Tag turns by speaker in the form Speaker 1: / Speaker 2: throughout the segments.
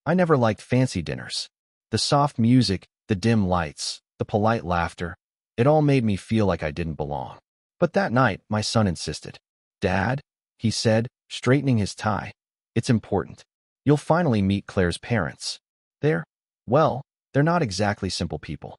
Speaker 1: I never liked fancy dinners. The soft music, the dim lights, the polite laughter, it all made me feel like I didn't belong. But that night, my son insisted. "Dad," he said, straightening his tie, "it's important. You'll finally meet Claire's parents. They're, well, they're not exactly simple people."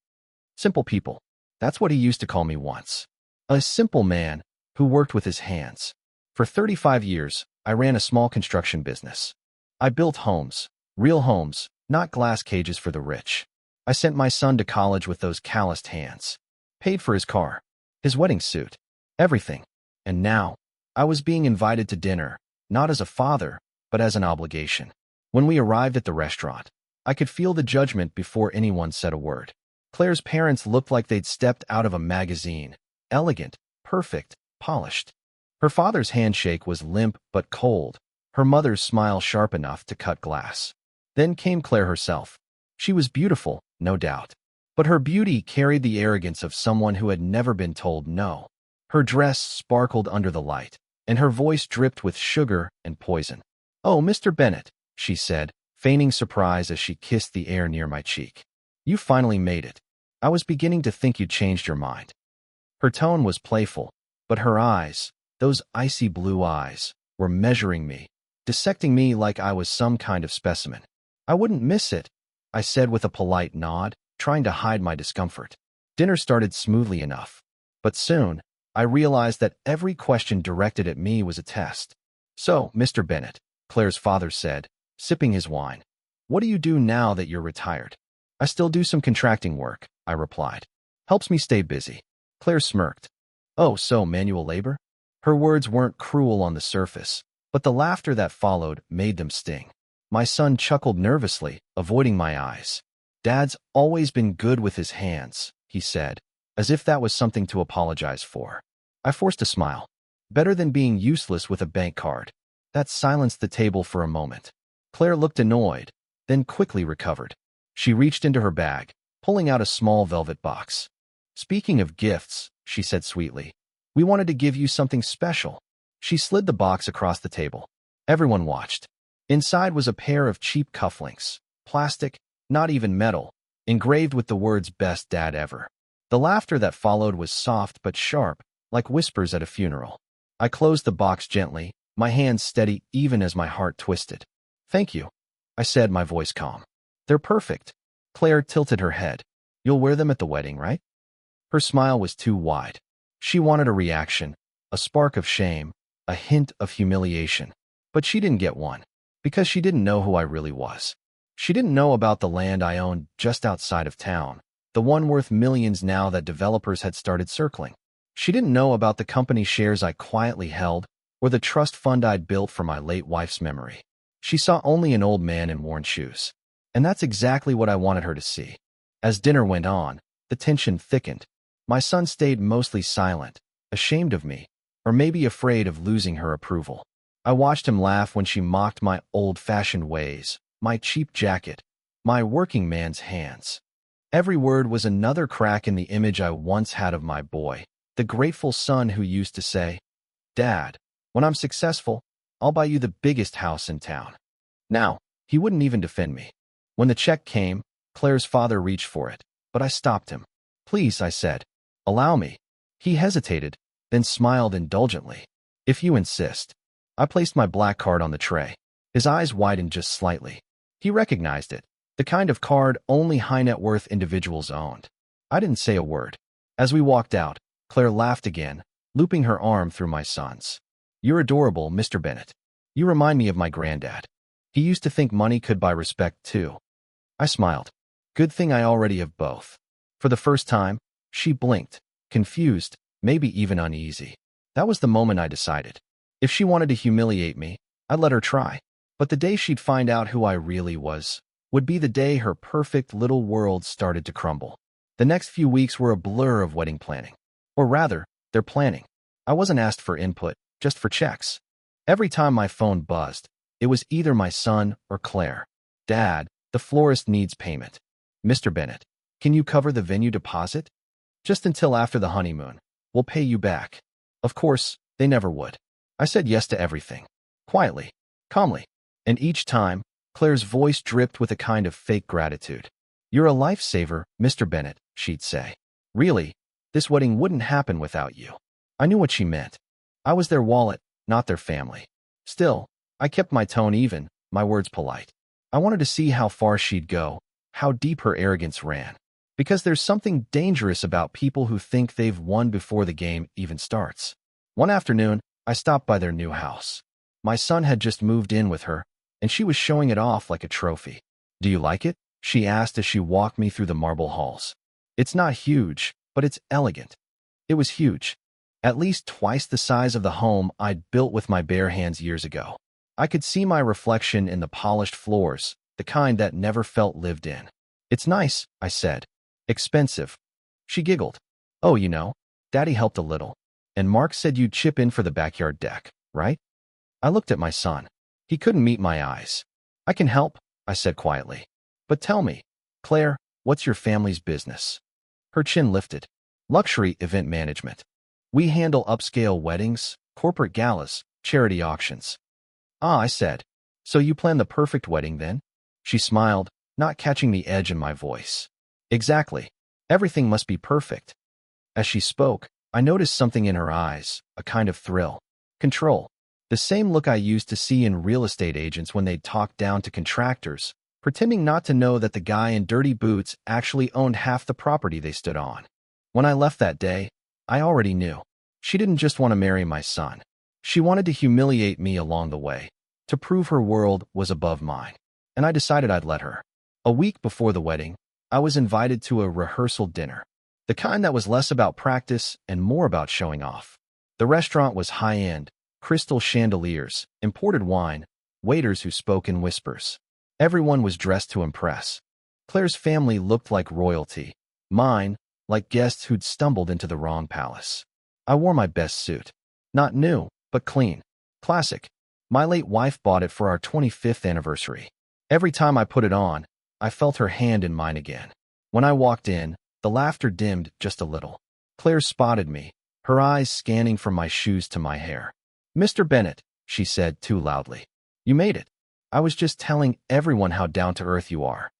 Speaker 1: Simple people. That's what he used to call me once. A simple man who worked with his hands. For 35 years, I ran a small construction business. I built homes, real homes, not glass cages for the rich. I sent my son to college with those calloused hands. Paid for his car, his wedding suit, everything. And now, I was being invited to dinner, not as a father, but as an obligation. When we arrived at the restaurant, I could feel the judgment before anyone said a word. Claire's parents looked like they'd stepped out of a magazine. Elegant, perfect, polished. Her father's handshake was limp but cold, her mother's smile sharp enough to cut glass. Then came Claire herself. She was beautiful, no doubt. But her beauty carried the arrogance of someone who had never been told no. Her dress sparkled under the light, and her voice dripped with sugar and poison. "Oh, Mr. Bennet," she said, feigning surprise as she kissed the air near my cheek. "You finally made it. I was beginning to think you'd changed your mind." Her tone was playful, but her eyes, those icy blue eyes, were measuring me, dissecting me like I was some kind of specimen. "I wouldn't miss it," I said with a polite nod, trying to hide my discomfort. Dinner started smoothly enough, but soon, I realized that every question directed at me was a test. "So, Mr. Bennet," Claire's father said, sipping his wine, "what do you do now that you're retired?" "I still do some contracting work," I replied. "Helps me stay busy." Claire smirked. "Oh, so manual labor?" Her words weren't cruel on the surface, but the laughter that followed made them sting. My son chuckled nervously, avoiding my eyes. "Dad's always been good with his hands," he said, as if that was something to apologize for. I forced a smile. Better than being useless with a bank card. That silenced the table for a moment. Claire looked annoyed, then quickly recovered. She reached into her bag, pulling out a small velvet box. "Speaking of gifts," she said sweetly, "we wanted to give you something special." She slid the box across the table. Everyone watched. Inside was a pair of cheap cufflinks, plastic, not even metal, engraved with the words "Best Dad Ever." The laughter that followed was soft but sharp, like whispers at a funeral. I closed the box gently, my hands steady even as my heart twisted. "Thank you," I said, my voice calm. "They're perfect." Claire tilted her head. "You'll wear them at the wedding, right?" Her smile was too wide. She wanted a reaction, a spark of shame, a hint of humiliation. But she didn't get one, because she didn't know who I really was. She didn't know about the land I owned just outside of town, the one worth millions now that developers had started circling. She didn't know about the company shares I quietly held, or the trust fund I'd built for my late wife's memory. She saw only an old man in worn shoes. And that's exactly what I wanted her to see. As dinner went on, the tension thickened. My son stayed mostly silent, ashamed of me, or maybe afraid of losing her approval. I watched him laugh when she mocked my old-fashioned ways, my cheap jacket, my working man's hands. Every word was another crack in the image I once had of my boy, the grateful son who used to say, "Dad, when I'm successful, I'll buy you the biggest house in town." Now, he wouldn't even defend me. When the check came, Claire's father reached for it, but I stopped him. "Please," I said, "allow me." He hesitated, then smiled indulgently. "If you insist." I placed my black card on the tray. His eyes widened just slightly. He recognized it, the kind of card only high-net-worth individuals owned. I didn't say a word. As we walked out, Claire laughed again, looping her arm through my son's. "You're adorable, Mr. Bennet. You remind me of my granddad. He used to think money could buy respect, too." I smiled. Good thing I already have both. For the first time, she blinked, confused, maybe even uneasy. That was the moment I decided. If she wanted to humiliate me, I'd let her try. But the day she'd find out who I really was would be the day her perfect little world started to crumble. The next few weeks were a blur of wedding planning. Or rather, their planning. I wasn't asked for input, just for checks. Every time my phone buzzed, it was either my son or Claire. "Dad, the florist needs payment." "Mr. Bennet, can you cover the venue deposit?" "Just until after the honeymoon. We'll pay you back." Of course, they never would. I said yes to everything. Quietly, calmly. And each time, Claire's voice dripped with a kind of fake gratitude. "You're a lifesaver, Mr. Bennett," she'd say. "Really, this wedding wouldn't happen without you." I knew what she meant. I was their wallet, not their family. Still, I kept my tone even, my words polite. I wanted to see how far she'd go, how deep her arrogance ran. Because there's something dangerous about people who think they've won before the game even starts. One afternoon, I stopped by their new house. My son had just moved in with her, and she was showing it off like a trophy. "Do you like it?" she asked as she walked me through the marble halls. "It's not huge, but it's elegant." It was huge. At least twice the size of the home I'd built with my bare hands years ago. I could see my reflection in the polished floors, the kind that never felt lived in. "It's nice," I said. "Expensive." She giggled. "Oh, Daddy helped a little. And Mark said you'd chip in for the backyard deck, right?" I looked at my son. He couldn't meet my eyes. "I can help," I said quietly. "But tell me, Claire, what's your family's business?" Her chin lifted. "Luxury event management. We handle upscale weddings, corporate galas, charity auctions." "Ah," I said. "So you plan the perfect wedding then?" She smiled, not catching the edge in my voice. "Exactly. Everything must be perfect." As she spoke, I noticed something in her eyes, a kind of thrill. Control. The same look I used to see in real estate agents when they'd talk down to contractors, pretending not to know that the guy in dirty boots actually owned half the property they stood on. When I left that day, I already knew. She didn't just want to marry my son. She wanted to humiliate me along the way, to prove her world was above mine. And I decided I'd let her. A week before the wedding, I was invited to a rehearsal dinner, the kind that was less about practice and more about showing off. The restaurant was high-end, crystal chandeliers, imported wine, waiters who spoke in whispers. Everyone was dressed to impress. Claire's family looked like royalty. Mine, like guests who'd stumbled into the wrong palace. I wore my best suit. Not new, but clean. Classic. My late wife bought it for our 25th anniversary. Every time I put it on, I felt her hand in mine again. When I walked in, the laughter dimmed just a little. Claire spotted me, her eyes scanning from my shoes to my hair. "Mr. Bennett," she said too loudly. "You made it. I was just telling everyone how down-to-earth you are."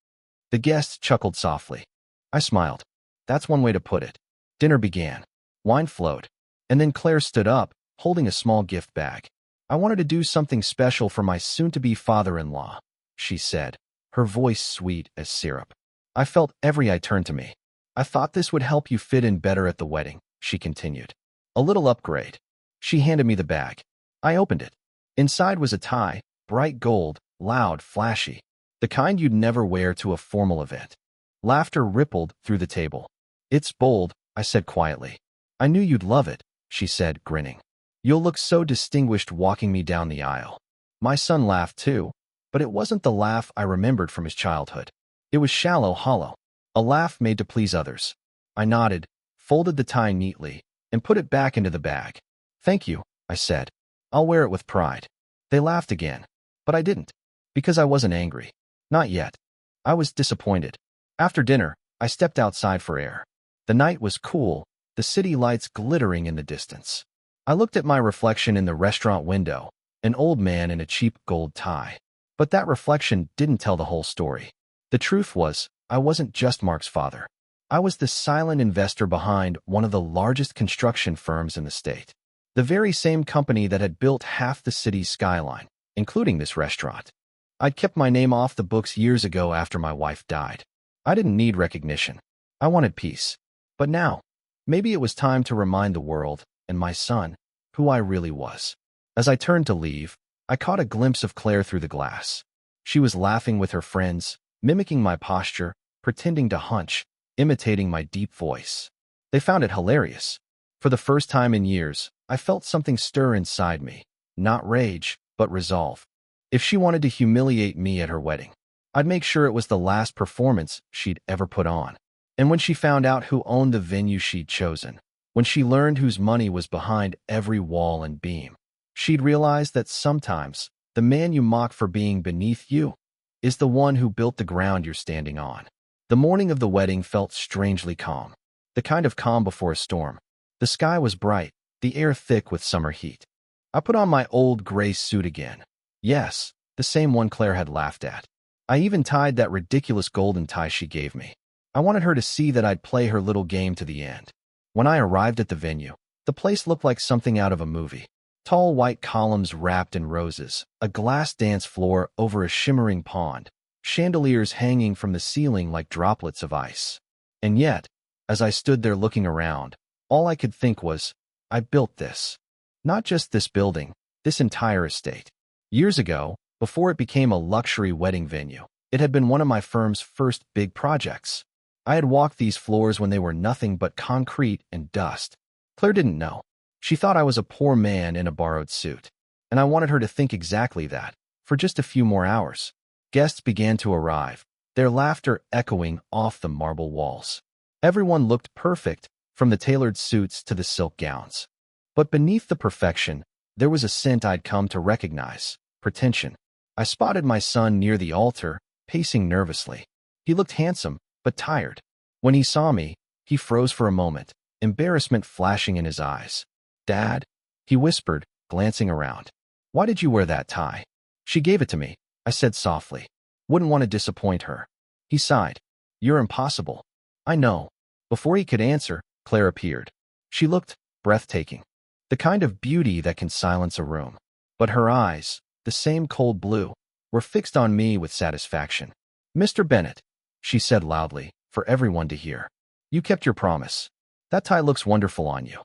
Speaker 1: The guests chuckled softly. I smiled. That's one way to put it. Dinner began. Wine flowed. And then Claire stood up, holding a small gift bag. "I wanted to do something special for my soon-to-be father-in-law," she said, her voice sweet as syrup. I felt every eye turn to me. "I thought this would help you fit in better at the wedding," she continued. "A little upgrade." She handed me the bag. I opened it. Inside was a tie, bright gold, loud, flashy, the kind you'd never wear to a formal event. Laughter rippled through the table. "It's bold," I said quietly. "I knew you'd love it," she said, grinning. "You'll look so distinguished walking me down the aisle." My son laughed too, but it wasn't the laugh I remembered from his childhood. It was shallow, hollow, a laugh made to please others. I nodded, folded the tie neatly, and put it back into the bag. "Thank you," I said. "I'll wear it with pride." They laughed again, but I didn't, because I wasn't angry. Not yet. I was disappointed. After dinner, I stepped outside for air. The night was cool, the city lights glittering in the distance. I looked at my reflection in the restaurant window, an old man in a cheap gold tie. But that reflection didn't tell the whole story. The truth was, I wasn't just Mark's father. I was the silent investor behind one of the largest construction firms in the state. The very same company that had built half the city's skyline, including this restaurant. I'd kept my name off the books years ago after my wife died. I didn't need recognition. I wanted peace. But now, maybe it was time to remind the world, and my son, who I really was. As I turned to leave, I caught a glimpse of Claire through the glass. She was laughing with her friends, mimicking my posture, pretending to hunch, imitating my deep voice. They found it hilarious. For the first time in years, I felt something stir inside me. Not rage, but resolve. If she wanted to humiliate me at her wedding, I'd make sure it was the last performance she'd ever put on. And when she found out who owned the venue she'd chosen, when she learned whose money was behind every wall and beam, she'd realize that sometimes the man you mock for being beneath you is the one who built the ground you're standing on. The morning of the wedding felt strangely calm, the kind of calm before a storm. The sky was bright, the air thick with summer heat. I put on my old gray suit again. Yes, the same one Claire had laughed at. I even tied that ridiculous golden tie she gave me. I wanted her to see that I'd play her little game to the end. When I arrived at the venue, the place looked like something out of a movie. Tall white columns wrapped in roses, a glass dance floor over a shimmering pond, chandeliers hanging from the ceiling like droplets of ice. And yet, as I stood there looking around, all I could think was, I built this. Not just this building, this entire estate. Years ago, before it became a luxury wedding venue, it had been one of my firm's first big projects. I had walked these floors when they were nothing but concrete and dust. Claire didn't know. She thought I was a poor man in a borrowed suit. And I wanted her to think exactly that, for just a few more hours. Guests began to arrive, their laughter echoing off the marble walls. Everyone looked perfect, from the tailored suits to the silk gowns. But beneath the perfection, there was a scent I'd come to recognize: pretension. I spotted my son near the altar, pacing nervously. He looked handsome, but tired. When he saw me, he froze for a moment, embarrassment flashing in his eyes. "Dad?" he whispered, glancing around. "Why did you wear that tie?" "She gave it to me," I said softly. "Wouldn't want to disappoint her." He sighed. "You're impossible." "I know." Before he could answer, Claire appeared. She looked breathtaking, the kind of beauty that can silence a room. But her eyes, the same cold blue, were fixed on me with satisfaction. "Mr. Bennett," she said loudly, for everyone to hear. "You kept your promise. That tie looks wonderful on you."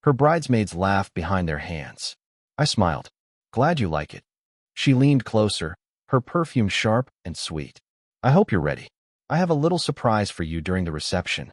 Speaker 1: Her bridesmaids laughed behind their hands. I smiled. "Glad you like it." She leaned closer, her perfume sharp and sweet. "I hope you're ready. I have a little surprise for you during the reception."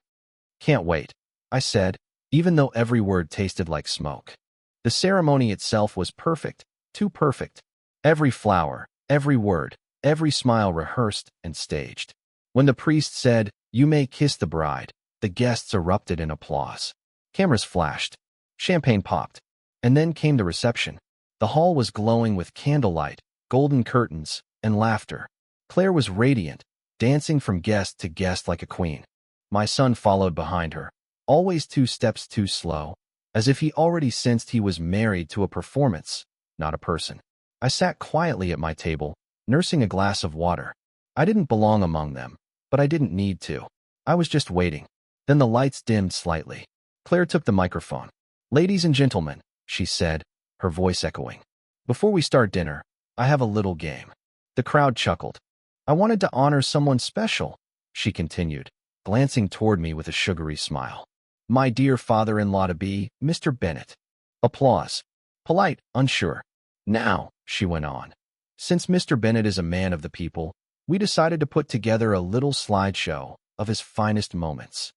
Speaker 1: "Can't wait," I said, even though every word tasted like smoke. The ceremony itself was perfect, too perfect. Every flower, every word, every smile rehearsed and staged. When the priest said, "You may kiss the bride," the guests erupted in applause. Cameras flashed. Champagne popped. And then came the reception. The hall was glowing with candlelight, golden curtains, and laughter. Claire was radiant, dancing from guest to guest like a queen. My son followed behind her, always 2 steps too slow, as if he already sensed he was married to a performance, not a person. I sat quietly at my table, nursing a glass of water. I didn't belong among them, but I didn't need to. I was just waiting. Then the lights dimmed slightly. Claire took the microphone. "Ladies and gentlemen," she said, her voice echoing. "Before we start dinner, I have a little game." The crowd chuckled. "I wanted to honor someone special," she continued, glancing toward me with a sugary smile. "My dear father-in-law-to-be, Mr. Bennett." Applause. Polite, unsure. "Now," she went on, "since Mr. Bennett is a man of the people, we decided to put together a little slideshow of his finest moments."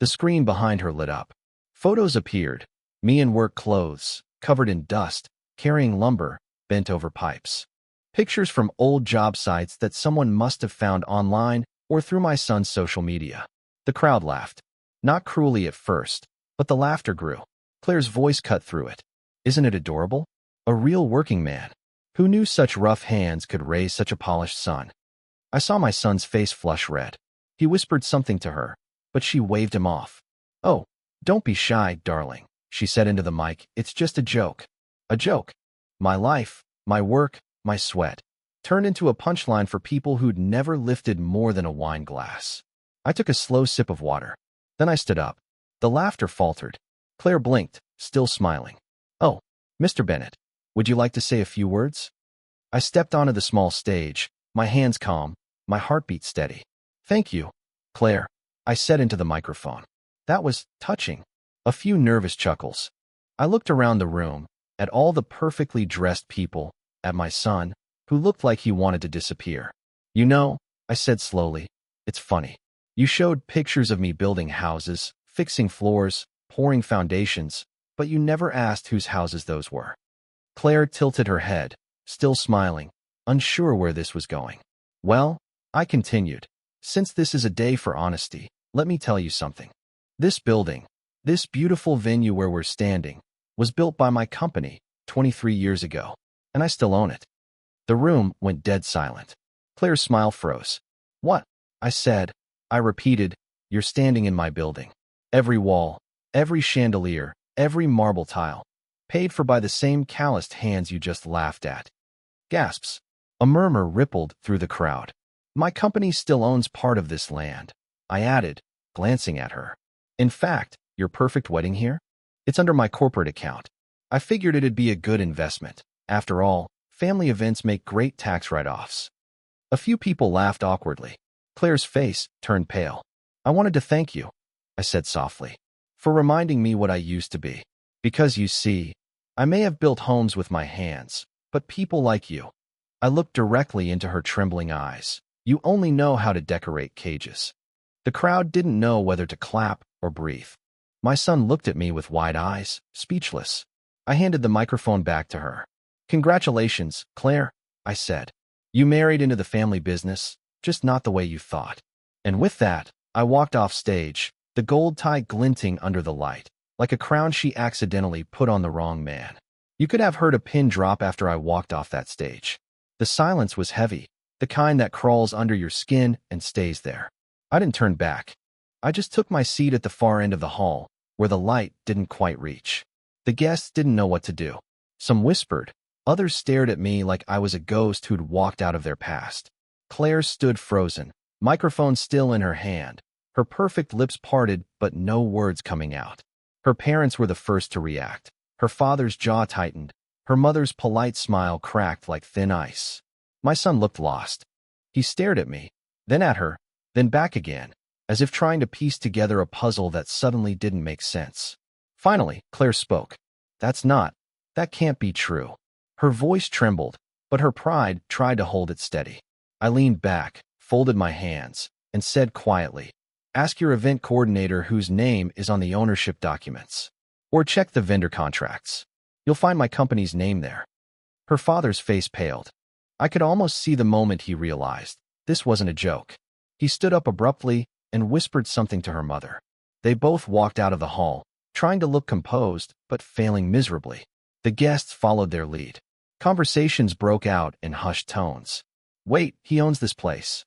Speaker 1: The screen behind her lit up. Photos appeared, me in work clothes, covered in dust, carrying lumber, bent over pipes. Pictures from old job sites that someone must have found online or through my son's social media. The crowd laughed. Not cruelly at first, but the laughter grew. Claire's voice cut through it. "Isn't it adorable? A real working man. Who knew such rough hands could raise such a polished son?" I saw my son's face flush red. He whispered something to her, but she waved him off. "Oh, don't be shy, darling," she said into the mic. "It's just a joke." A joke. My life, my work, my sweat, turned into a punchline for people who'd never lifted more than a wine glass. I took a slow sip of water. Then I stood up. The laughter faltered. Claire blinked, still smiling. "Oh, Mr. Bennett, would you like to say a few words?" I stepped onto the small stage, my hands calm, my heartbeat steady. "Thank you, Claire," I said into the microphone. That was touching. A few nervous chuckles. I looked around the room, at all the perfectly dressed people, at my son, who looked like he wanted to disappear. "You know," I said slowly, "it's funny. You showed pictures of me building houses, fixing floors, pouring foundations, but you never asked whose houses those were." Claire tilted her head, still smiling, unsure where this was going. "Well," I continued, "since this is a day for honesty, let me tell you something. This building, this beautiful venue where we're standing, was built by my company 23 years ago, and I still own it." The room went dead silent. Claire's smile froze. "What?" I said. I repeated, "You're standing in my building. Every wall, every chandelier, every marble tile, paid for by the same calloused hands you just laughed at." Gasps. A murmur rippled through the crowd. My company still owns part of this land, I added, glancing at her. In fact, your perfect wedding here? It's under my corporate account. I figured it'd be a good investment. After all, family events make great tax write-offs. A few people laughed awkwardly. Claire's face turned pale. I wanted to thank you, I said softly, for reminding me what I used to be. Because you see, I may have built homes with my hands, but people like you. I looked directly into her trembling eyes. You only know how to decorate cages. The crowd didn't know whether to clap or breathe. My son looked at me with wide eyes, speechless. I handed the microphone back to her. Congratulations, Claire, I said. You married into the family business, just not the way you thought. And with that, I walked off stage, the gold tie glinting under the light, like a crown she accidentally put on the wrong man. You could have heard a pin drop after I walked off that stage. The silence was heavy, the kind that crawls under your skin and stays there. I didn't turn back. I just took my seat at the far end of the hall, where the light didn't quite reach. The guests didn't know what to do. Some whispered. Others stared at me like I was a ghost who'd walked out of their past. Claire stood frozen, microphone still in her hand, her perfect lips parted but no words coming out. Her parents were the first to react. Her father's jaw tightened. Her mother's polite smile cracked like thin ice. My son looked lost. He stared at me, then at her, then back again, as if trying to piece together a puzzle that suddenly didn't make sense. Finally, Claire spoke. That can't be true. Her voice trembled, but her pride tried to hold it steady. I leaned back, folded my hands, and said quietly, ask your event coordinator whose name is on the ownership documents. Or check the vendor contracts. You'll find my company's name there. Her father's face paled. I could almost see the moment he realized this wasn't a joke. He stood up abruptly and whispered something to her mother. They both walked out of the hall, trying to look composed, but failing miserably. The guests followed their lead. Conversations broke out in hushed tones. Wait, he owns this place.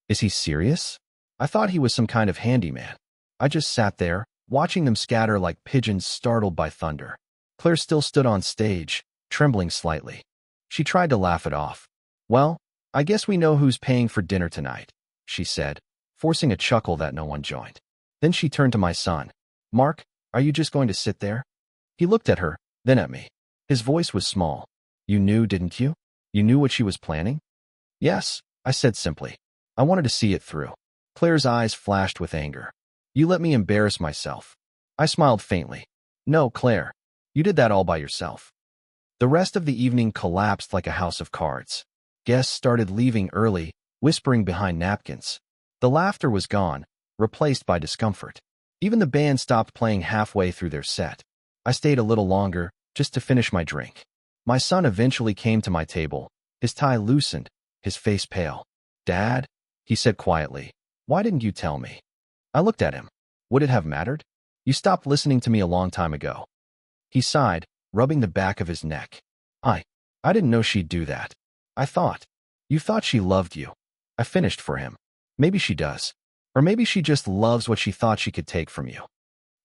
Speaker 1: Is he serious? I thought he was some kind of handyman. I just sat there, watching them scatter like pigeons startled by thunder. Claire still stood on stage, trembling slightly. She tried to laugh it off. Well, I guess we know who's paying for dinner tonight, she said, forcing a chuckle that no one joined. Then she turned to my son. Mark, are you just going to sit there? He looked at her, then at me. His voice was small. You knew, didn't you? You knew what she was planning? Yes, I said simply. I wanted to see it through. Claire's eyes flashed with anger. You let me embarrass myself. I smiled faintly. No, Claire. You did that all by yourself. The rest of the evening collapsed like a house of cards. Guests started leaving early, whispering behind napkins. The laughter was gone, replaced by discomfort. Even the band stopped playing halfway through their set. I stayed a little longer, just to finish my drink. My son eventually came to my table, his tie loosened, his face pale. Dad, he said quietly, why didn't you tell me? I looked at him. Would it have mattered? You stopped listening to me a long time ago. He sighed, rubbing the back of his neck. I didn't know she'd do that. You thought she loved you. I finished for him. Maybe she does. Or maybe she just loves what she thought she could take from you.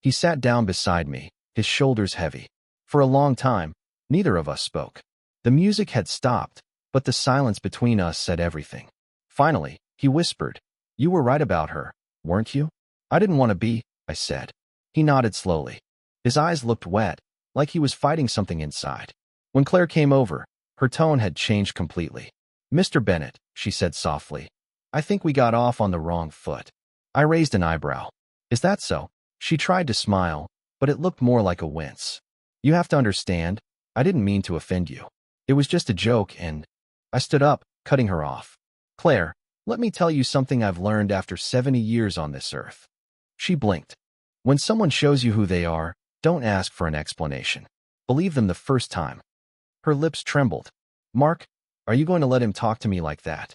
Speaker 1: He sat down beside me, his shoulders heavy. For a long time, neither of us spoke. The music had stopped, but the silence between us said everything. Finally, he whispered, you were right about her, weren't you? I didn't want to be, I said. He nodded slowly. His eyes looked wet, like he was fighting something inside. When Claire came over, her tone had changed completely. Mr. Bennett, she said softly, I think we got off on the wrong foot. I raised an eyebrow. Is that so? She tried to smile, but it looked more like a wince. You have to understand, I didn't mean to offend you. It was just a joke and... I stood up, cutting her off. Claire, let me tell you something I've learned after 70 years on this earth. She blinked. When someone shows you who they are, don't ask for an explanation. Believe them the first time. Her lips trembled. Mark, are you going to let him talk to me like that?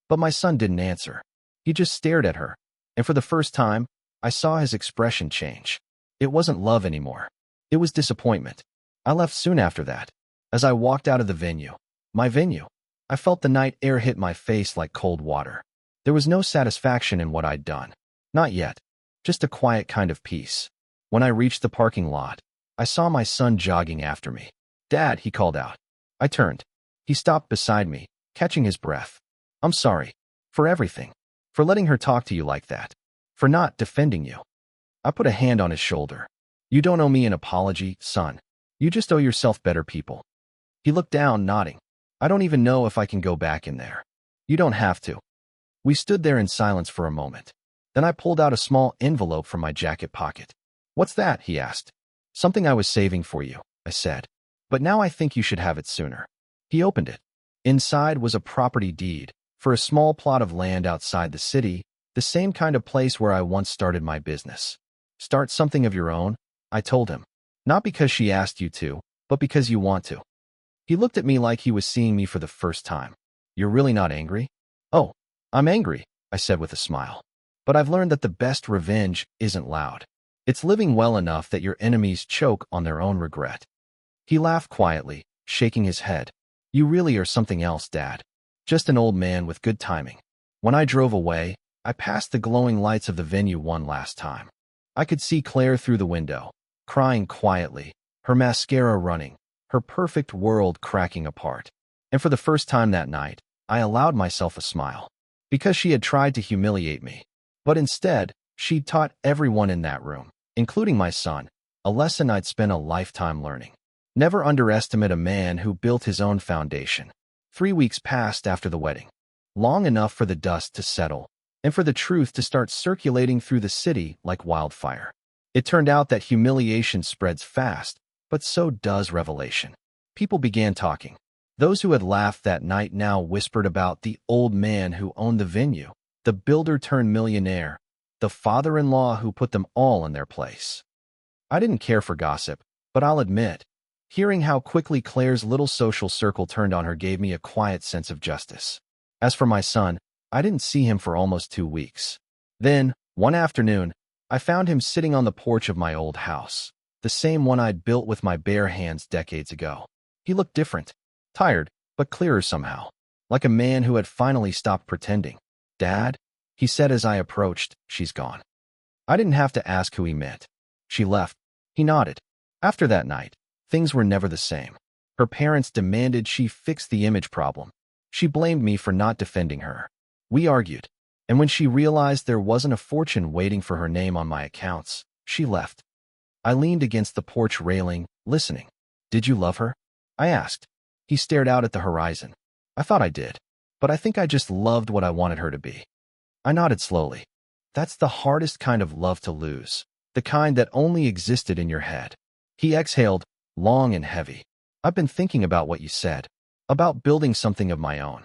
Speaker 1: But my son didn't answer. He just stared at her. And for the first time, I saw his expression change. It wasn't love anymore. It was disappointment. I left soon after that. As I walked out of the venue, my venue, I felt the night air hit my face like cold water. There was no satisfaction in what I'd done. Not yet. Just a quiet kind of peace. When I reached the parking lot, I saw my son jogging after me. Dad, he called out. I turned. He stopped beside me, catching his breath. I'm sorry. For everything. For letting her talk to you like that. For not defending you. I put a hand on his shoulder. You don't owe me an apology, son. You just owe yourself better people. He looked down, nodding. I don't even know if I can go back in there. You don't have to. We stood there in silence for a moment. Then I pulled out a small envelope from my jacket pocket. What's that? He asked. Something I was saving for you, I said. But now I think you should have it sooner. He opened it. Inside was a property deed for a small plot of land outside the city, the same kind of place where I once started my business. Start something of your own, I told him. Not because she asked you to, but because you want to. He looked at me like he was seeing me for the first time. You're really not angry? Oh, I'm angry, I said with a smile. But I've learned that the best revenge isn't loud. It's living well enough that your enemies choke on their own regret. He laughed quietly, shaking his head. You really are something else, Dad. Just an old man with good timing. When I drove away, I passed the glowing lights of the venue one last time. I could see Claire through the window, crying quietly, her mascara running, her perfect world cracking apart. And for the first time that night, I allowed myself a smile. Because she had tried to humiliate me. But instead, she'd taught everyone in that room, including my son, a lesson I'd spent a lifetime learning. Never underestimate a man who built his own foundation. 3 weeks passed after the wedding. Long enough for the dust to settle, and for the truth to start circulating through the city like wildfire. It turned out that humiliation spreads fast, but so does revelation. People began talking. Those who had laughed that night now whispered about the old man who owned the venue, the builder-turned-millionaire, the father-in-law who put them all in their place. I didn't care for gossip, but I'll admit, hearing how quickly Claire's little social circle turned on her gave me a quiet sense of justice. As for my son, I didn't see him for almost 2 weeks. Then, one afternoon, I found him sitting on the porch of my old house, the same one I'd built with my bare hands decades ago. He looked different, tired, but clearer somehow, like a man who had finally stopped pretending. Dad, he said as I approached, she's gone. I didn't have to ask who he meant. She left. He nodded. After that night, things were never the same. Her parents demanded she fix the image problem. She blamed me for not defending her. We argued, and when she realized there wasn't a fortune waiting for her name on my accounts, she left. I leaned against the porch railing, listening. Did you love her? I asked. He stared out at the horizon. I thought I did, but I think I just loved what I wanted her to be. I nodded slowly. That's the hardest kind of love to lose, the kind that only existed in your head. He exhaled, long and heavy. I've been thinking about what you said, about building something of my own.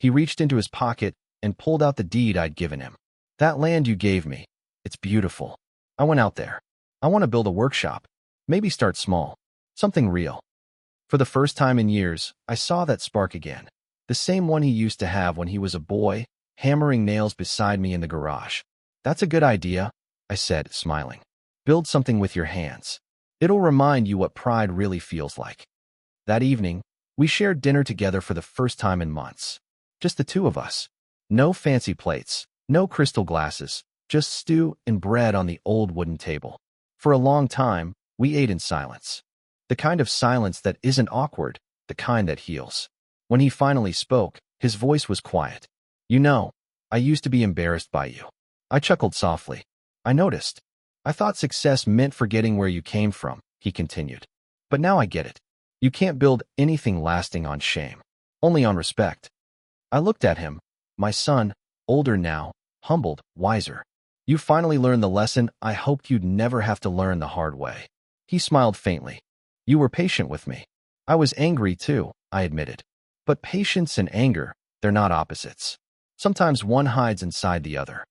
Speaker 1: He reached into his pocket and pulled out the deed I'd given him. That land you gave me, it's beautiful. I went out there. I want to build a workshop. Maybe start small. Something real. For the first time in years, I saw that spark again. The same one he used to have when he was a boy, hammering nails beside me in the garage. That's a good idea, I said, smiling. Build something with your hands. It'll remind you what pride really feels like. That evening, we shared dinner together for the first time in months. Just the two of us. No fancy plates, no crystal glasses, just stew and bread on the old wooden table. For a long time, we ate in silence. The kind of silence that isn't awkward, the kind that heals. When he finally spoke, his voice was quiet. You know, I used to be embarrassed by you. I chuckled softly. I noticed. I thought success meant forgetting where you came from, he continued. But now I get it. You can't build anything lasting on shame, only on respect. I looked at him, my son, older now, humbled, wiser. You finally learned the lesson I hoped you'd never have to learn the hard way. He smiled faintly. You were patient with me. I was angry too, I admitted. But patience and anger, they're not opposites. Sometimes one hides inside the other.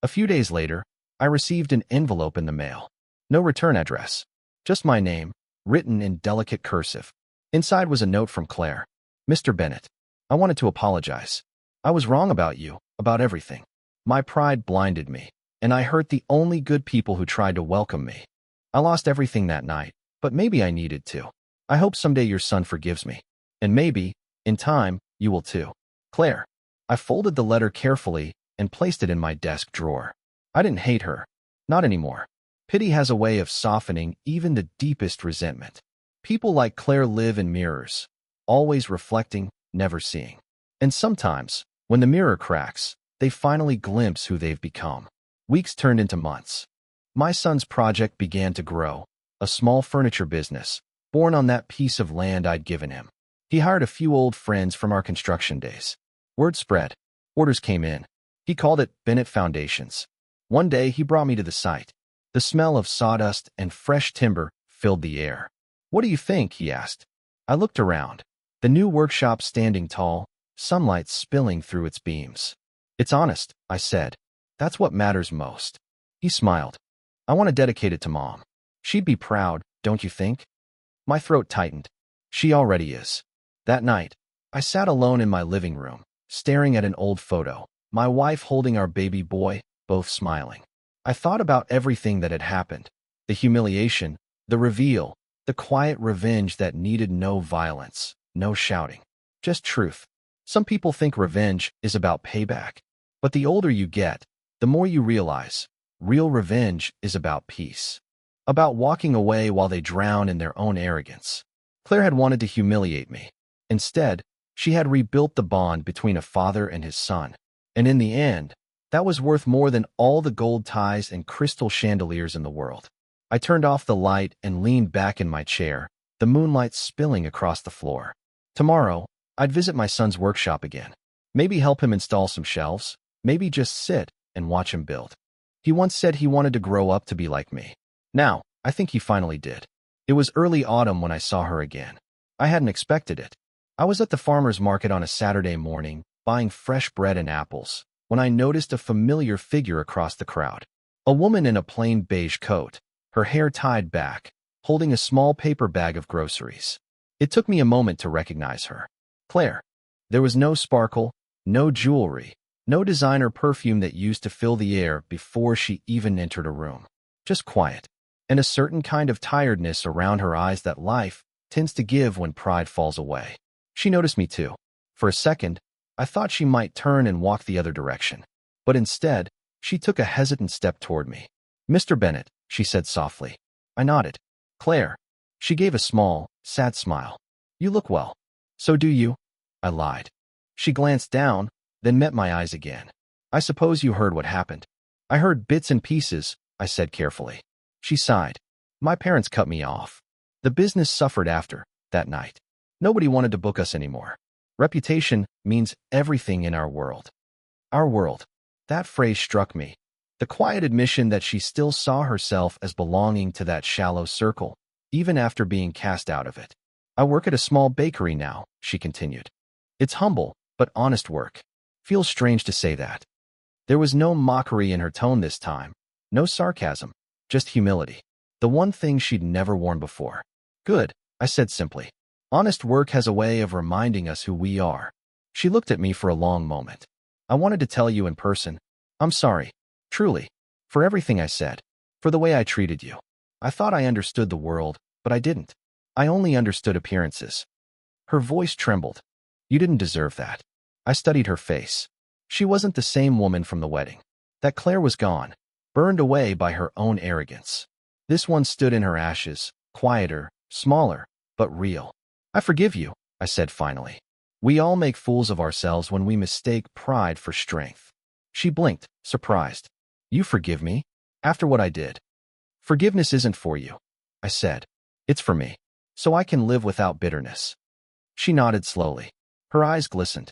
Speaker 1: A few days later, I received an envelope in the mail. No return address. Just my name, written in delicate cursive. Inside was a note from Claire. Mr. Bennett, I wanted to apologize. I was wrong about you, about everything. My pride blinded me, and I hurt the only good people who tried to welcome me. I lost everything that night, but maybe I needed to. I hope someday your son forgives me. And maybe, in time, you will too. Claire. I folded the letter carefully and placed it in my desk drawer. I didn't hate her. Not anymore. Pity has a way of softening even the deepest resentment. People like Claire live in mirrors, always reflecting, never seeing. And sometimes, when the mirror cracks, they finally glimpse who they've become. Weeks turned into months. My son's project began to grow, a small furniture business, born on that piece of land I'd given him. He hired a few old friends from our construction days. Word spread. Orders came in. He called it Bennett Foundations. One day, he brought me to the site. The smell of sawdust and fresh timber filled the air. "What do you think?" he asked. I looked around. The new workshop standing tall, sunlight spilling through its beams. "It's honest," I said. "That's what matters most." He smiled. "I want to dedicate it to Mom. She'd be proud, don't you think?" My throat tightened. She already is. That night, I sat alone in my living room, staring at an old photo, my wife holding our baby boy, both smiling. I thought about everything that had happened, the humiliation, the reveal, the quiet revenge that needed no violence, no shouting, just truth. Some people think revenge is about payback, but the older you get, the more you realize, real revenge is about peace. About walking away while they drown in their own arrogance. Claire had wanted to humiliate me. Instead, she had rebuilt the bond between a father and his son. And in the end, that was worth more than all the gold ties and crystal chandeliers in the world. I turned off the light and leaned back in my chair, the moonlight spilling across the floor. Tomorrow, I'd visit my son's workshop again. Maybe help him install some shelves, maybe just sit and watch him build. He once said he wanted to grow up to be like me. Now, I think he finally did. It was early autumn when I saw her again. I hadn't expected it. I was at the farmer's market on a Saturday morning, buying fresh bread and apples, when I noticed a familiar figure across the crowd. A woman in a plain beige coat, her hair tied back, holding a small paper bag of groceries. It took me a moment to recognize her. Claire. There was no sparkle, no jewelry, no designer perfume that used to fill the air before she even entered a room. Just quiet, and a certain kind of tiredness around her eyes that life tends to give when pride falls away. She noticed me too. For a second, I thought she might turn and walk the other direction. But instead, she took a hesitant step toward me. "Mr. Bennett," she said softly. I nodded. "Claire." She gave a small, sad smile. "You look well." "So do you." I lied. She glanced down, then met my eyes again. "I suppose you heard what happened." "I heard bits and pieces," I said carefully. She sighed. "My parents cut me off. The business suffered after that night. Nobody wanted to book us anymore. Reputation means everything in our world." Our world. That phrase struck me. The quiet admission that she still saw herself as belonging to that shallow circle, even after being cast out of it. "I work at a small bakery now," she continued. "It's humble, but honest work." Feels strange to say that. There was no mockery in her tone this time, no sarcasm, just humility. The one thing she'd never worn before. "Good," I said simply. "Honest work has a way of reminding us who we are." She looked at me for a long moment. "I wanted to tell you in person. I'm sorry, truly, for everything I said, for the way I treated you. I thought I understood the world, but I didn't. I only understood appearances." Her voice trembled. "You didn't deserve that." I studied her face. She wasn't the same woman from the wedding. That Claire was gone, burned away by her own arrogance. This one stood in her ashes, quieter, smaller, but real. "I forgive you," I said finally. "We all make fools of ourselves when we mistake pride for strength." She blinked, surprised. "You forgive me? After what I did?" "Forgiveness isn't for you," I said. "It's for me, so I can live without bitterness." She nodded slowly. Her eyes glistened.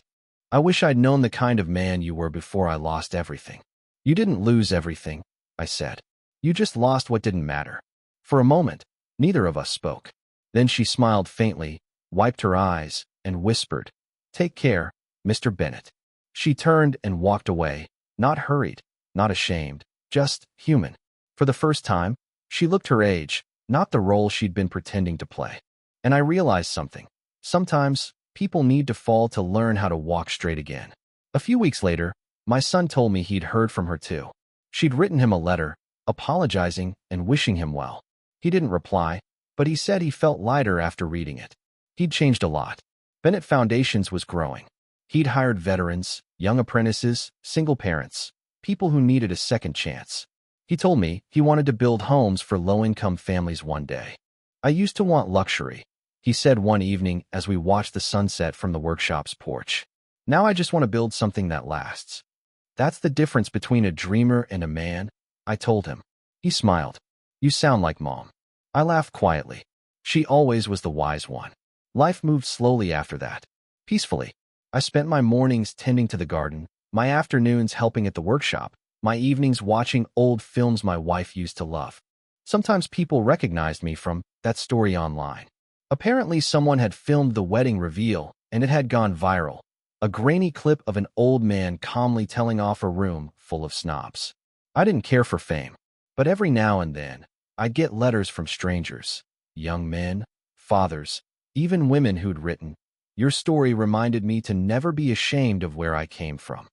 Speaker 1: "I wish I'd known the kind of man you were before I lost everything." "You didn't lose everything," I said. "You just lost what didn't matter." For a moment, neither of us spoke. Then she smiled faintly, wiped her eyes, and whispered, "Take care, Mr. Bennett." She turned and walked away, not hurried, not ashamed, just human. For the first time, she looked her age, not the role she'd been pretending to play. And I realized something. Sometimes, people need to fall to learn how to walk straight again. A few weeks later, my son told me he'd heard from her too. She'd written him a letter, apologizing and wishing him well. He didn't reply, but he said he felt lighter after reading it. He'd changed a lot. Bennett Foundations was growing. He'd hired veterans, young apprentices, single parents, people who needed a second chance. He told me he wanted to build homes for low-income families one day. "I used to want luxury," he said one evening as we watched the sunset from the workshop's porch. Now I just want to build something that lasts. That's the difference between a dreamer and a man, I told him. He smiled. You sound like Mom. I laughed quietly. She always was the wise one. Life moved slowly after that. Peacefully. I spent my mornings tending to the garden, my afternoons helping at the workshop, my evenings watching old films my wife used to love. Sometimes people recognized me from that story online. Apparently someone had filmed the wedding reveal, and it had gone viral. A grainy clip of an old man calmly telling off a room full of snobs. I didn't care for fame, but every now and then, I'd get letters from strangers, young men, fathers, even women who'd written, "Your story reminded me to never be ashamed of where I came from."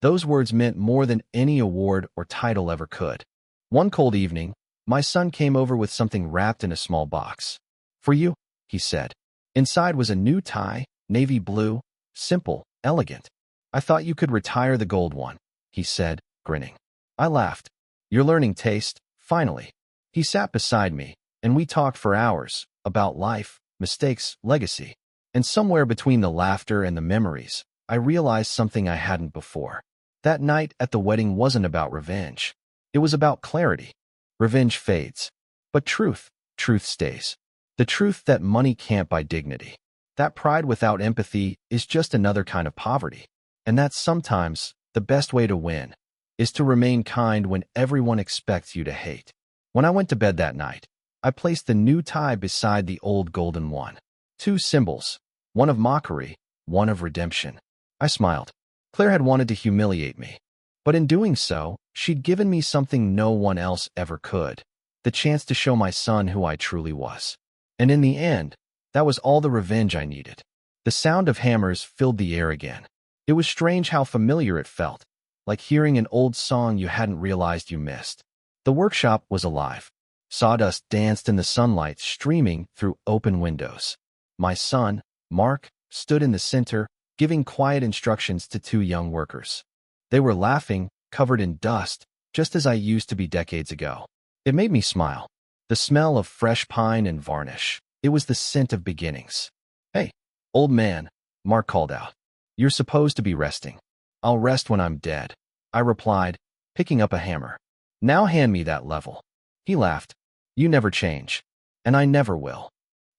Speaker 1: Those words meant more than any award or title ever could. One cold evening, my son came over with something wrapped in a small box. "For you," he said. Inside was a new tie, navy blue, simple, elegant. "I thought you could retire the gold one," he said, grinning. I laughed. "You're learning taste, finally." He sat beside me, and we talked for hours about life, mistakes, legacy. And somewhere between the laughter and the memories, I realized something I hadn't before. That night at the wedding wasn't about revenge. It was about clarity. Revenge fades. But truth stays. The truth that money can't buy dignity. That pride without empathy is just another kind of poverty. And that sometimes the best way to win is to remain kind when everyone expects you to hate. When I went to bed that night, I placed the new tie beside the old golden one. Two symbols, one of mockery, one of redemption. I smiled. Claire had wanted to humiliate me. But in doing so, she'd given me something no one else ever could. The chance to show my son who I truly was. And in the end, that was all the revenge I needed. The sound of hammers filled the air again. It was strange how familiar it felt, like hearing an old song you hadn't realized you missed. The workshop was alive. Sawdust danced in the sunlight streaming through open windows. My son, Mark, stood in the center, giving quiet instructions to two young workers. They were laughing, covered in dust, just as I used to be decades ago. It made me smile. The smell of fresh pine and varnish. It was the scent of beginnings. "Hey, old man," Mark called out. "You're supposed to be resting." "I'll rest when I'm dead," I replied, picking up a hammer. "Now hand me that level." He laughed. "You never change. And I never will."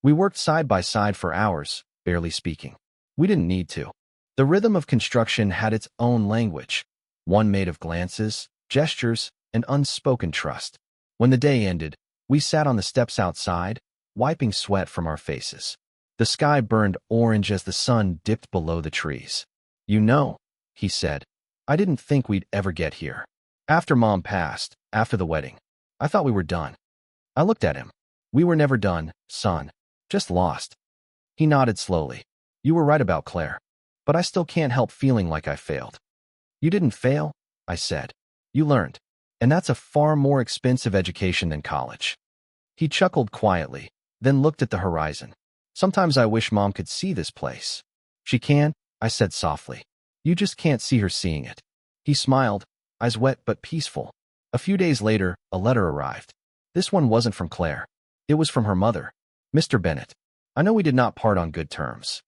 Speaker 1: We worked side by side for hours, barely speaking. We didn't need to. The rhythm of construction had its own language, one made of glances, gestures, and unspoken trust. When the day ended, we sat on the steps outside, wiping sweat from our faces. The sky burned orange as the sun dipped below the trees. "You know," he said, "I didn't think we'd ever get here. After Mom passed, after the wedding, I thought we were done." I looked at him. "We were never done, son. Just lost." He nodded slowly. "You were right about Claire. But I still can't help feeling like I failed." "You didn't fail," I said. "You learned. And that's a far more expensive education than college." He chuckled quietly, then looked at the horizon. "Sometimes I wish Mom could see this place." "She can," I said softly. "You just can't see her seeing it." He smiled, eyes wet but peaceful. A few days later, a letter arrived. This one wasn't from Claire. It was from her mother. "Mr. Bennett, I know we did not part on good terms.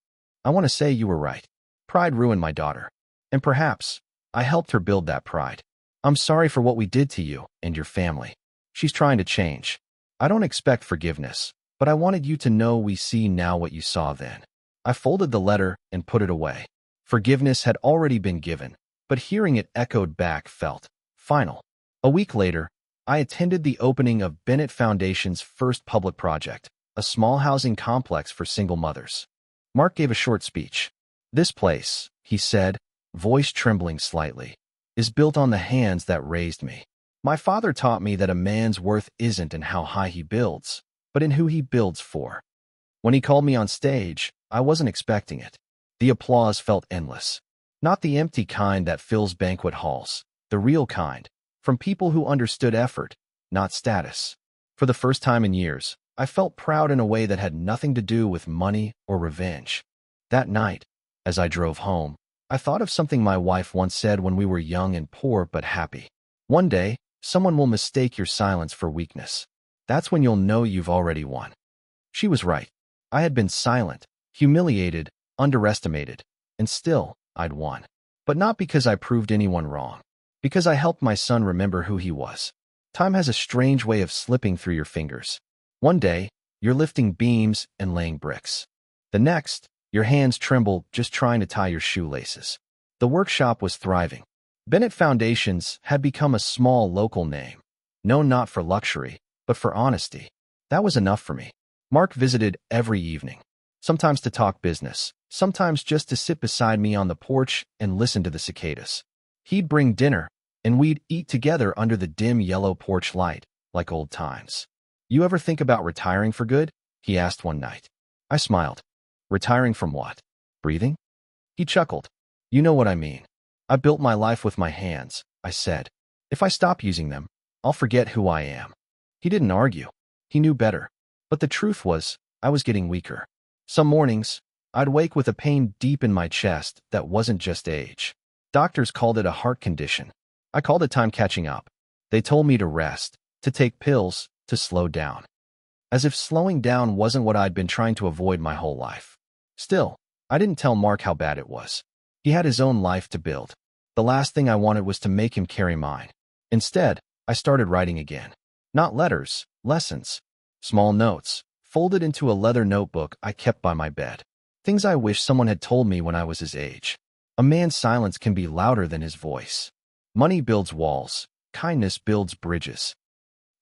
Speaker 1: I want to say you were right. Pride ruined my daughter. And perhaps I helped her build that pride. I'm sorry for what we did to you and your family. She's trying to change. I don't expect forgiveness, but I wanted you to know we see now what you saw then." I folded the letter and put it away. Forgiveness had already been given, but hearing it echoed back felt final. A week later, I attended the opening of Bennett Foundation's first public project, a small housing complex for single mothers. Mark gave a short speech. "This place," he said, voice trembling slightly, "is built on the hands that raised me. My father taught me that a man's worth isn't in how high he builds, but in who he builds for." When he called me on stage, I wasn't expecting it. The applause felt endless. Not the empty kind that fills banquet halls, the real kind, from people who understood effort, not status. For the first time in years, I felt proud in a way that had nothing to do with money or revenge. That night, as I drove home, I thought of something my wife once said when we were young and poor but happy. "One day, someone will mistake your silence for weakness. That's when you'll know you've already won." She was right. I had been silent, humiliated, underestimated, and still, I'd won. But not because I proved anyone wrong. Because I helped my son remember who he was. Time has a strange way of slipping through your fingers. One day, you're lifting beams and laying bricks. The next, your hands tremble just trying to tie your shoelaces. The workshop was thriving. Bennett Foundations had become a small local name, known not for luxury, but for honesty. That was enough for me. Mark visited every evening, sometimes to talk business, sometimes just to sit beside me on the porch and listen to the cicadas. He'd bring dinner, and we'd eat together under the dim yellow porch light, like old times. "You ever think about retiring for good?" he asked one night. I smiled. "Retiring from what? Breathing?" He chuckled. "You know what I mean. I built my life with my hands," I said. "If I stop using them, I'll forget who I am." He didn't argue. He knew better. But the truth was, I was getting weaker. Some mornings, I'd wake with a pain deep in my chest that wasn't just age. Doctors called it a heart condition. I called it time catching up. They told me to rest, to take pills, to slow down. As if slowing down wasn't what I'd been trying to avoid my whole life. Still, I didn't tell Mark how bad it was. He had his own life to build. The last thing I wanted was to make him carry mine. Instead, I started writing again. Not letters, lessons. Small notes, folded into a leather notebook I kept by my bed. Things I wish someone had told me when I was his age. A man's silence can be louder than his voice. Money builds walls. Kindness builds bridges.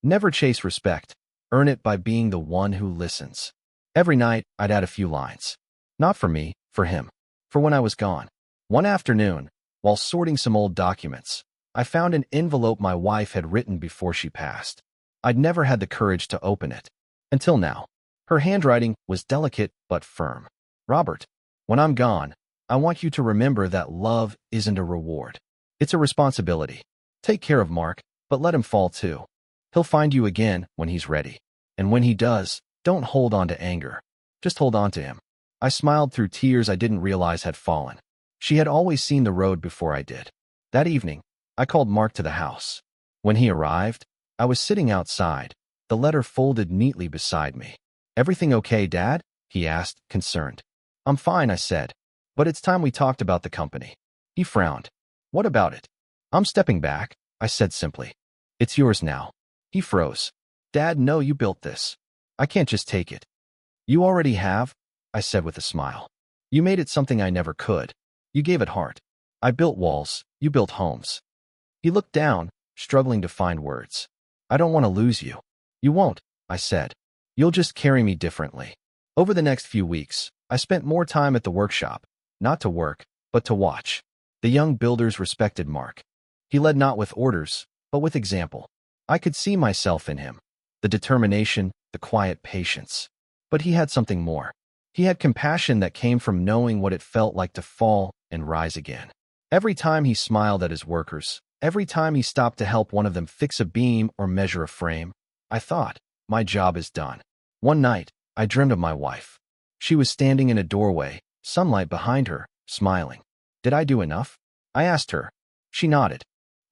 Speaker 1: Never chase respect. Earn it by being the one who listens. Every night, I'd add a few lines. Not for me, for him. For when I was gone. One afternoon, while sorting some old documents, I found an envelope my wife had written before she passed. I'd never had the courage to open it. Until now. Her handwriting was delicate but firm. "Robert, when I'm gone, I want you to remember that love isn't a reward. It's a responsibility. Take care of Mark, but let him fall too. He'll find you again when he's ready. And when he does, don't hold on to anger. Just hold on to him." I smiled through tears I didn't realize had fallen. She had always seen the road before I did. That evening, I called Mark to the house. When he arrived, I was sitting outside, the letter folded neatly beside me. "Everything okay, Dad?" he asked, concerned. "I'm fine," I said. "But it's time we talked about the company." He frowned. "What about it?" "I'm stepping back," I said simply. "It's yours now." He froze. "Dad, no, you built this. I can't just take it." "You already have," I said with a smile. "You made it something I never could. You gave it heart. I built walls, you built homes." He looked down, struggling to find words. "I don't want to lose you." "You won't," I said. "You'll just carry me differently." Over the next few weeks, I spent more time at the workshop, not to work, but to watch. The young builders respected Mark. He led not with orders, but with example. I could see myself in him, the determination, the quiet patience. But he had something more. He had compassion that came from knowing what it felt like to fall and rise again. Every time he smiled at his workers, every time he stopped to help one of them fix a beam or measure a frame, I thought, my job is done. One night, I dreamed of my wife. She was standing in a doorway, sunlight behind her, smiling. Did I do enough? I asked her. She nodded.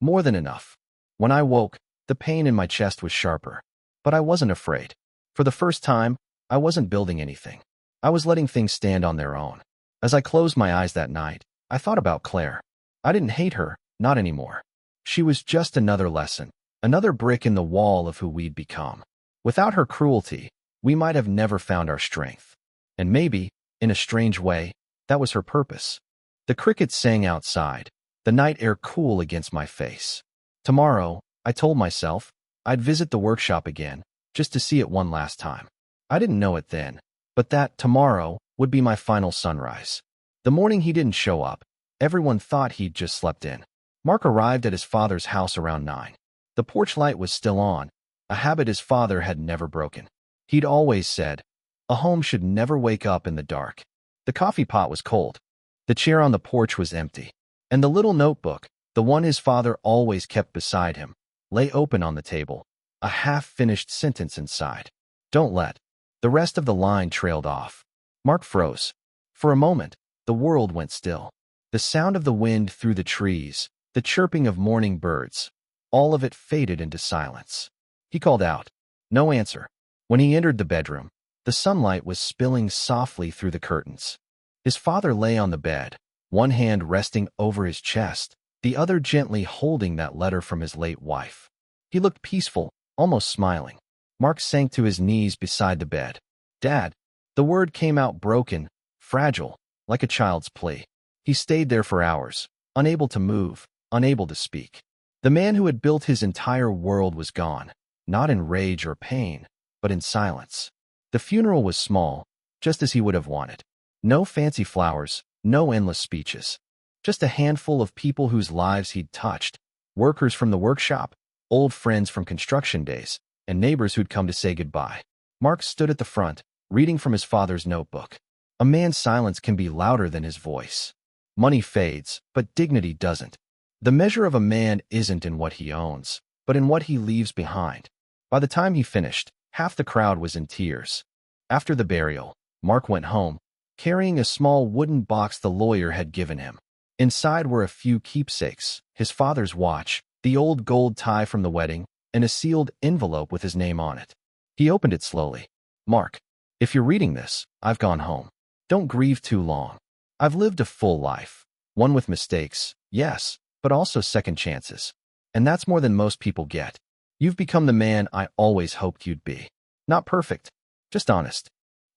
Speaker 1: More than enough. When I woke, the pain in my chest was sharper. But I wasn't afraid. For the first time, I wasn't building anything. I was letting things stand on their own. As I closed my eyes that night, I thought about Claire. I didn't hate her, not anymore. She was just another lesson, another brick in the wall of who we'd become. Without her cruelty, we might have never found our strength. And maybe, in a strange way, that was her purpose. The crickets sang outside, the night air cool against my face. Tomorrow, I told myself, I'd visit the workshop again, just to see it one last time. I didn't know it then, but that tomorrow would be my final sunrise. The morning he didn't show up, everyone thought he'd just slept in. Mark arrived at his father's house around 9. The porch light was still on, a habit his father had never broken. He'd always said, a home should never wake up in the dark. The coffee pot was cold. The chair on the porch was empty. And the little notebook, the one his father always kept beside him, lay open on the table, a half-finished sentence inside. Don't let. The rest of the line trailed off. Mark froze. For a moment, the world went still. The sound of the wind through the trees, the chirping of morning birds, all of it faded into silence. He called out. No answer. When he entered the bedroom, the sunlight was spilling softly through the curtains. His father lay on the bed, one hand resting over his chest, the other gently holding that letter from his late wife. He looked peaceful, almost smiling. Mark sank to his knees beside the bed. "Dad." The word came out broken, fragile, like a child's plea. He stayed there for hours, unable to move, unable to speak. The man who had built his entire world was gone, not in rage or pain, but in silence. The funeral was small, just as he would have wanted. No fancy flowers, no endless speeches. Just a handful of people whose lives he'd touched, workers from the workshop, old friends from construction days, and neighbors who'd come to say goodbye. Mark stood at the front, reading from his father's notebook. A man's silence can be louder than his voice. Money fades, but dignity doesn't. The measure of a man isn't in what he owns, but in what he leaves behind. By the time he finished, half the crowd was in tears. After the burial, Mark went home, carrying a small wooden box the lawyer had given him. Inside were a few keepsakes, his father's watch, the old gold tie from the wedding, and a sealed envelope with his name on it. He opened it slowly. "Mark, if you're reading this, I've gone home. Don't grieve too long. I've lived a full life, one with mistakes, yes, but also second chances. And that's more than most people get. You've become the man I always hoped you'd be. Not perfect, just honest.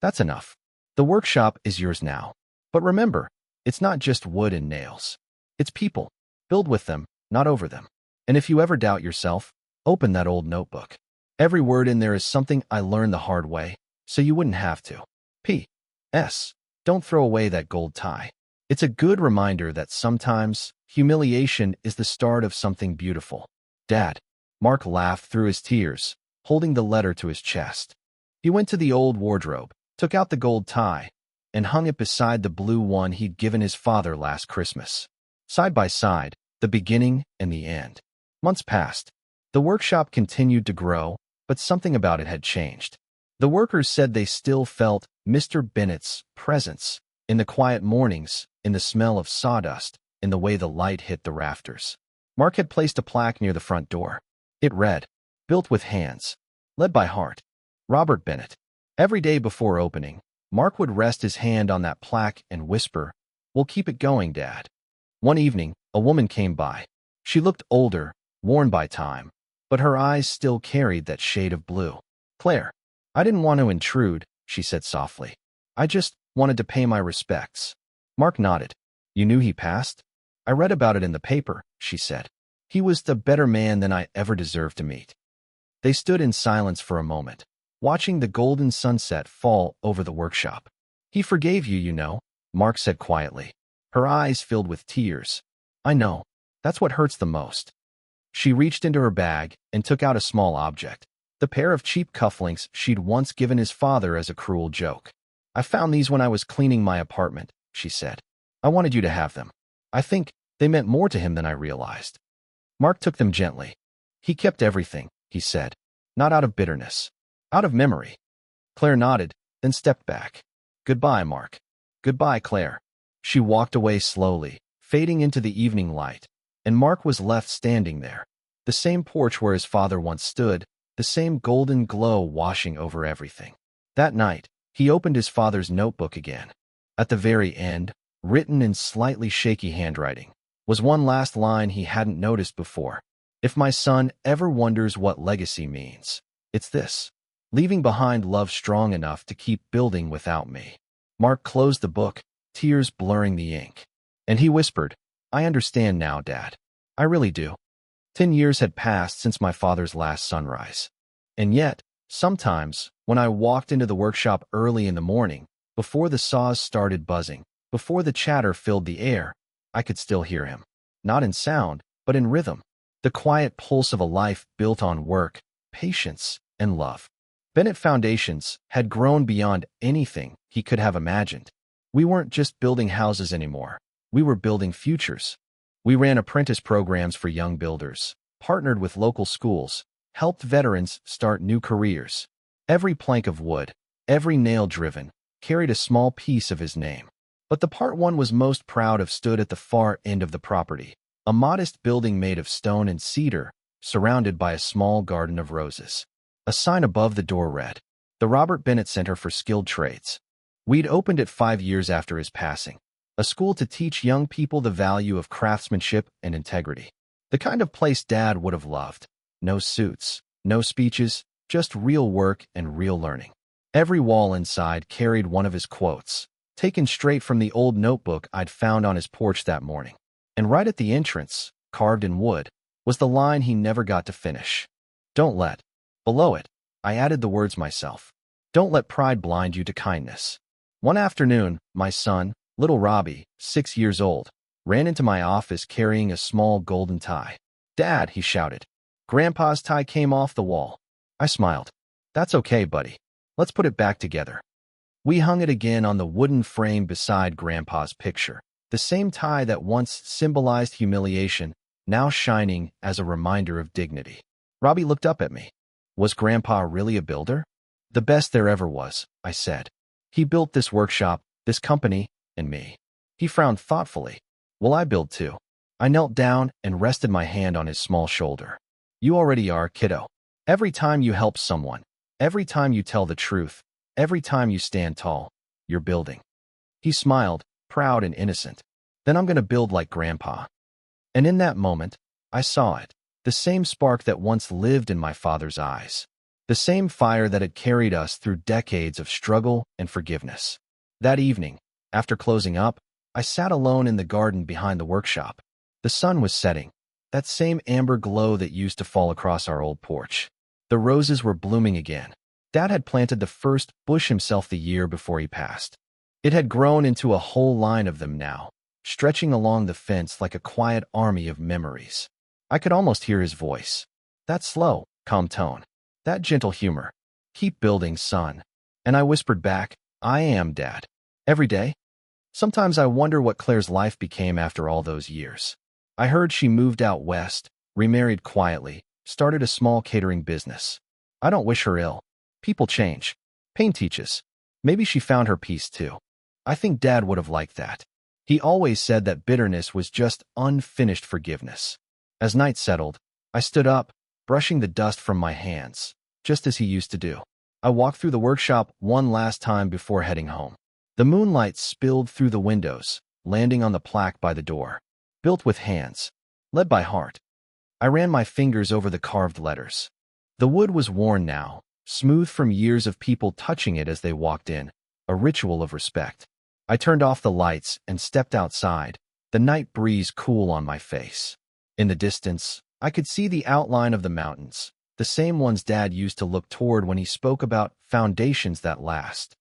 Speaker 1: That's enough. The workshop is yours now. But remember, it's not just wood and nails. It's people. Build with them, not over them. And if you ever doubt yourself, open that old notebook. Every word in there is something I learned the hard way, so you wouldn't have to. P.S. Don't throw away that gold tie. It's a good reminder that sometimes humiliation is the start of something beautiful." "Dad." Mark laughed through his tears, holding the letter to his chest. He went to the old wardrobe, took out the gold tie, and hung it beside the blue one he'd given his father last Christmas. Side by side, the beginning and the end. Months passed. The workshop continued to grow, but something about it had changed. The workers said they still felt Mr. Bennett's presence in the quiet mornings, in the smell of sawdust, in the way the light hit the rafters. Mark had placed a plaque near the front door. It read, "Built with hands. Led by heart. Robert Bennett." Every day before opening, Mark would rest his hand on that plaque and whisper, "We'll keep it going, Dad." One evening, a woman came by. She looked older, worn by time, but her eyes still carried that shade of blue. "Claire, I didn't want to intrude," she said softly. "I just wanted to pay my respects." Mark nodded. "You knew he passed?" "I read about it in the paper," she said. "He was the better man than I ever deserved to meet." They stood in silence for a moment, watching the golden sunset fall over the workshop. "He forgave you, you know," Mark said quietly. Her eyes filled with tears. "I know. That's what hurts the most." She reached into her bag and took out a small object, the pair of cheap cufflinks she'd once given his father as a cruel joke. "I found these when I was cleaning my apartment," she said. "I wanted you to have them. I think they meant more to him than I realized." Mark took them gently. "He kept everything," he said, "not out of bitterness. Out of memory." Claire nodded, then stepped back. "Goodbye, Mark." "Goodbye, Claire." She walked away slowly, fading into the evening light, and Mark was left standing there. The same porch where his father once stood, the same golden glow washing over everything. That night, he opened his father's notebook again. At the very end, written in slightly shaky handwriting, was one last line he hadn't noticed before. "If my son ever wonders what legacy means, it's this. Leaving behind love strong enough to keep building without me." Mark closed the book, tears blurring the ink. And he whispered, "I understand now, Dad. I really do." 10 years had passed since my father's last sunrise. And yet, sometimes, when I walked into the workshop early in the morning, before the saws started buzzing, before the chatter filled the air, I could still hear him. Not in sound, but in rhythm. The quiet pulse of a life built on work, patience, and love. Bennett Foundations had grown beyond anything he could have imagined. We weren't just building houses anymore. We were building futures. We ran apprentice programs for young builders, partnered with local schools, helped veterans start new careers. Every plank of wood, every nail driven, carried a small piece of his name. But the part one was most proud of stood at the far end of the property, a modest building made of stone and cedar, surrounded by a small garden of roses. A sign above the door read, "The Robert Bennett Center for Skilled Trades." We'd opened it 5 years after his passing. A school to teach young people the value of craftsmanship and integrity. The kind of place Dad would have loved. No suits, no speeches, just real work and real learning. Every wall inside carried one of his quotes, taken straight from the old notebook I'd found on his porch that morning. And right at the entrance, carved in wood, was the line he never got to finish. Don't let. Below it, I added the words myself. Don't let pride blind you to kindness. One afternoon, my son, little Robbie, 6 years old, ran into my office carrying a small golden tie. Dad, he shouted. Grandpa's tie came off the wall. I smiled. That's okay, buddy. Let's put it back together. We hung it again on the wooden frame beside Grandpa's picture. The same tie that once symbolized humiliation, now shining as a reminder of dignity. Robbie looked up at me. Was Grandpa really a builder? The best there ever was, I said. He built this workshop, this company, and me. He frowned thoughtfully. Will I build too? I knelt down and rested my hand on his small shoulder. You already are, kiddo. Every time you help someone, every time you tell the truth, every time you stand tall, you're building. He smiled, proud and innocent. Then I'm going to build like Grandpa. And in that moment, I saw it. The same spark that once lived in my father's eyes. The same fire that had carried us through decades of struggle and forgiveness. That evening, after closing up, I sat alone in the garden behind the workshop. The sun was setting, that same amber glow that used to fall across our old porch. The roses were blooming again. Dad had planted the first bush himself the year before he passed. It had grown into a whole line of them now, stretching along the fence like a quiet army of memories. I could almost hear his voice. That slow, calm tone. That gentle humor. Keep building, son. And I whispered back, I am, Dad. Every day? Sometimes I wonder what Claire's life became after all those years. I heard she moved out west, remarried quietly, started a small catering business. I don't wish her ill. People change. Pain teaches. Maybe she found her peace too. I think Dad would have liked that. He always said that bitterness was just unfinished forgiveness. As night settled, I stood up, brushing the dust from my hands, just as he used to do. I walked through the workshop one last time before heading home. The moonlight spilled through the windows, landing on the plaque by the door. Built with hands, led by heart. I ran my fingers over the carved letters. The wood was worn now, smooth from years of people touching it as they walked in, a ritual of respect. I turned off the lights and stepped outside, the night breeze cool on my face. In the distance, I could see the outline of the mountains, the same ones Dad used to look toward when he spoke about foundations that last.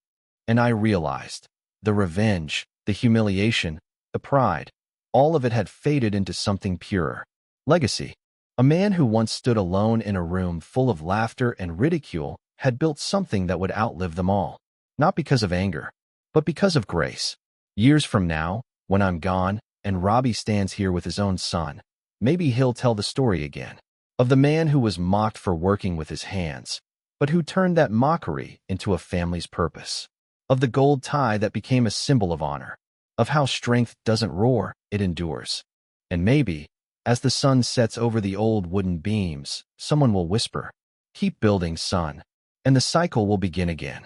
Speaker 1: And I realized, the revenge, the humiliation, the pride, all of it had faded into something purer. Legacy. A man who once stood alone in a room full of laughter and ridicule had built something that would outlive them all. Not because of anger, but because of grace. Years from now, when I'm gone, and Robbie stands here with his own son, maybe he'll tell the story again. Of the man who was mocked for working with his hands, but who turned that mockery into a family's purpose. Of the gold tie that became a symbol of honor. Of how strength doesn't roar, it endures. And maybe, as the sun sets over the old wooden beams, someone will whisper, keep building, son, and the cycle will begin again.